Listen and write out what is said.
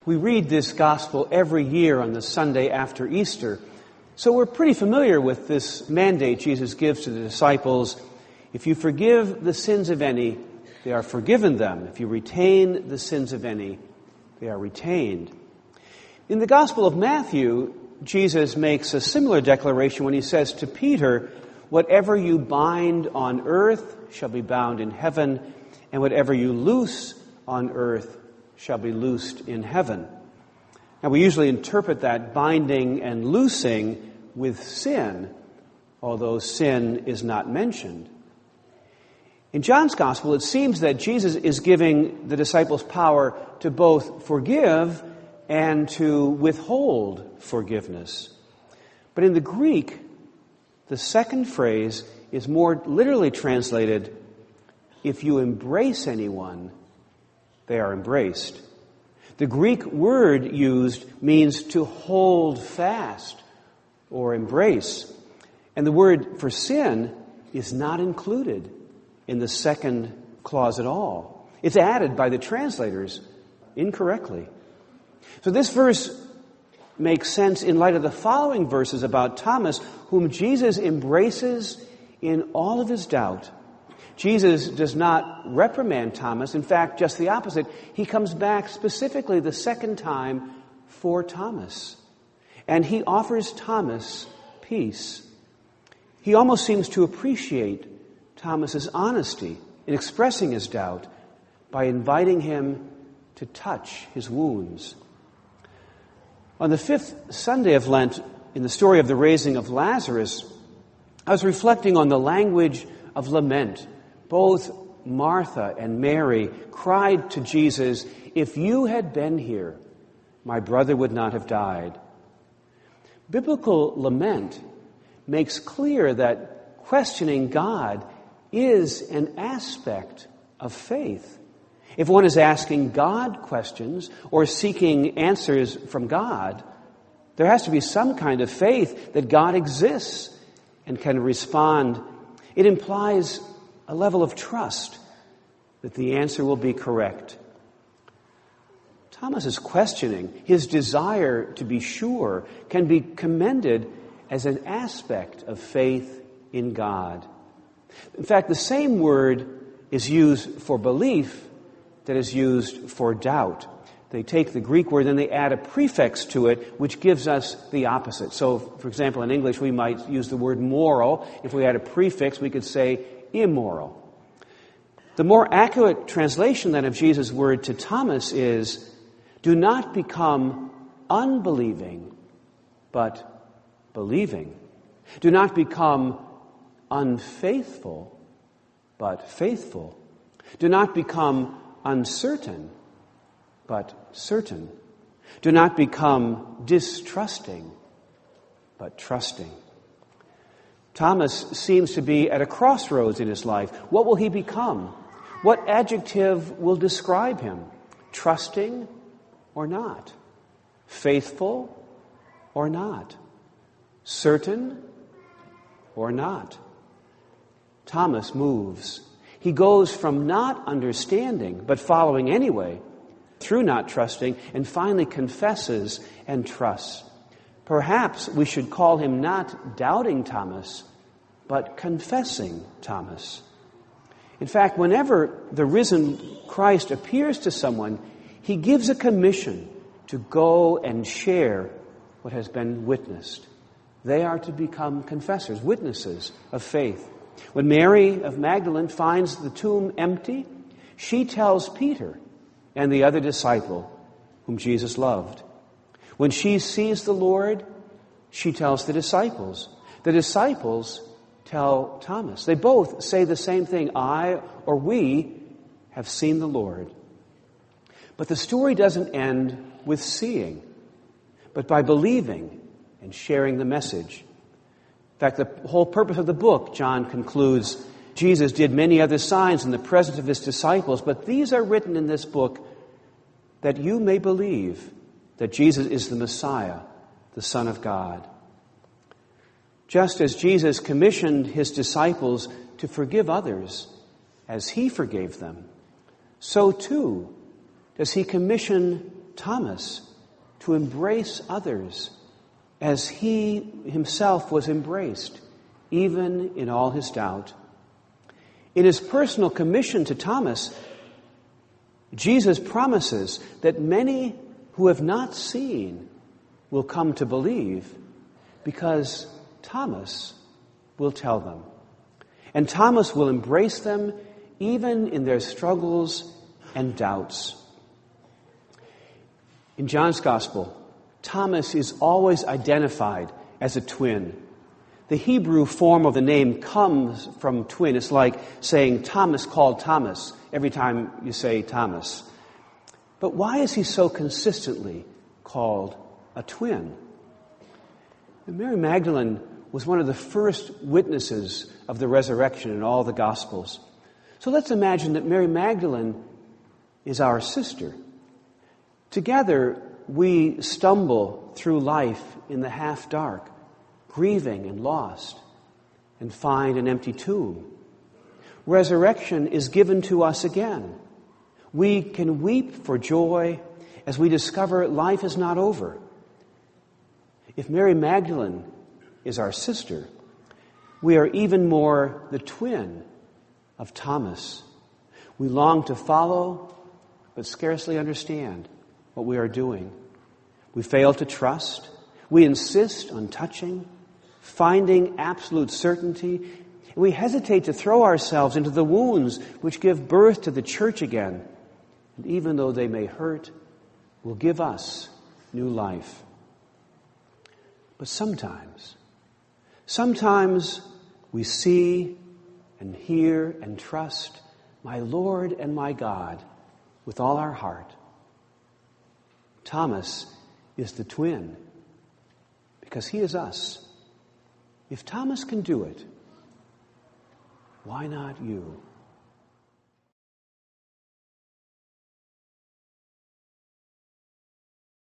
We read this gospel every year on the Sunday after Easter, so we're pretty familiar with this mandate Jesus gives to the disciples. If you forgive the sins of any, they are forgiven them. If you retain the sins of any, they are retained. In the Gospel of Matthew, Jesus makes a similar declaration when he says to Peter, "Whatever you bind on earth shall be bound in heaven, and whatever you loose on earth shall be loosed in heaven." Now, we usually interpret that binding and loosing with sin, although sin is not mentioned. In John's Gospel, it seems that Jesus is giving the disciples power to both forgive and to withhold forgiveness. But in the Greek, the second phrase is more literally translated, "If you embrace anyone, they are embraced." The Greek word used means to hold fast or embrace. And the word for sin is not included in the second clause at all. It's added by the translators incorrectly. So this verse makes sense in light of the following verses about Thomas, whom Jesus embraces in all of his doubt. Jesus does not reprimand Thomas. In fact, just the opposite. He comes back specifically the second time for Thomas. And he offers Thomas peace. He almost seems to appreciate Thomas's honesty in expressing his doubt by inviting him to touch his wounds. On the fifth Sunday of Lent, in the story of the raising of Lazarus, I was reflecting on the language of lament. Both Martha and Mary cried to Jesus, "If you had been here, my brother would not have died." Biblical lament makes clear that questioning God is an aspect of faith. If one is asking God questions or seeking answers from God, there has to be some kind of faith that God exists and can respond. It implies a level of trust that the answer will be correct. Thomas's questioning, his desire to be sure, can be commended as an aspect of faith in God. In fact, the same word is used for belief that is used for doubt. They take the Greek word and they add a prefix to it, which gives us the opposite. So, for example, in English, we might use the word moral. If we had a prefix, we could say immoral. The more accurate translation then of Jesus' word to Thomas is, "Do not become unbelieving, but believing. Do not become unfaithful, but faithful. Do not become uncertain, but certain. Do not become distrusting, but trusting." Thomas seems to be at a crossroads in his life. What will he become? What adjective will describe him? Trusting or not? Faithful or not? Certain or not? Thomas moves. He goes from not understanding, but following anyway, through not trusting, and finally confesses and trusts. Perhaps we should call him not doubting Thomas, but confessing Thomas. In fact, whenever the risen Christ appears to someone, he gives a commission to go and share what has been witnessed. They are to become confessors, witnesses of faith. When Mary of Magdalene finds the tomb empty, she tells Peter and the other disciple whom Jesus loved. When she sees the Lord, she tells the disciples. The disciples tell Thomas. They both say the same thing, "I," or "we," have seen the Lord. But the story doesn't end with seeing, but by believing and sharing the message. In fact, the whole purpose of the book, John concludes, Jesus did many other signs in the presence of his disciples, but these are written in this book that you may believe that Jesus is the Messiah, the Son of God. Just as Jesus commissioned his disciples to forgive others as he forgave them, so too does he commission Thomas to embrace others as he himself was embraced, even in all his doubt. In his personal commission to Thomas, Jesus promises that many who have not seen will come to believe because Thomas will tell them. And Thomas will embrace them even in their struggles and doubts. In John's Gospel, Thomas is always identified as a twin. The Hebrew form of the name comes from twin. It's like saying Thomas called Thomas every time you say Thomas. But why is he so consistently called a twin? And Mary Magdalene was one of the first witnesses of the resurrection in all the Gospels. So let's imagine that Mary Magdalene is our sister. Together, we stumble through life in the half-dark, grieving and lost, and find an empty tomb. Resurrection is given to us again. We can weep for joy as we discover life is not over. If Mary Magdalene is our sister, we are even more the twin of Thomas. We long to follow, but scarcely understand what we are doing. We fail to trust. We insist on touching, finding absolute certainty. We hesitate to throw ourselves into the wounds which give birth to the church again. And even though they may hurt, will give us new life. But sometimes we see and hear and trust my Lord and my God with all our heart. Thomas is the twin because he is us. If Thomas can do it, why not you?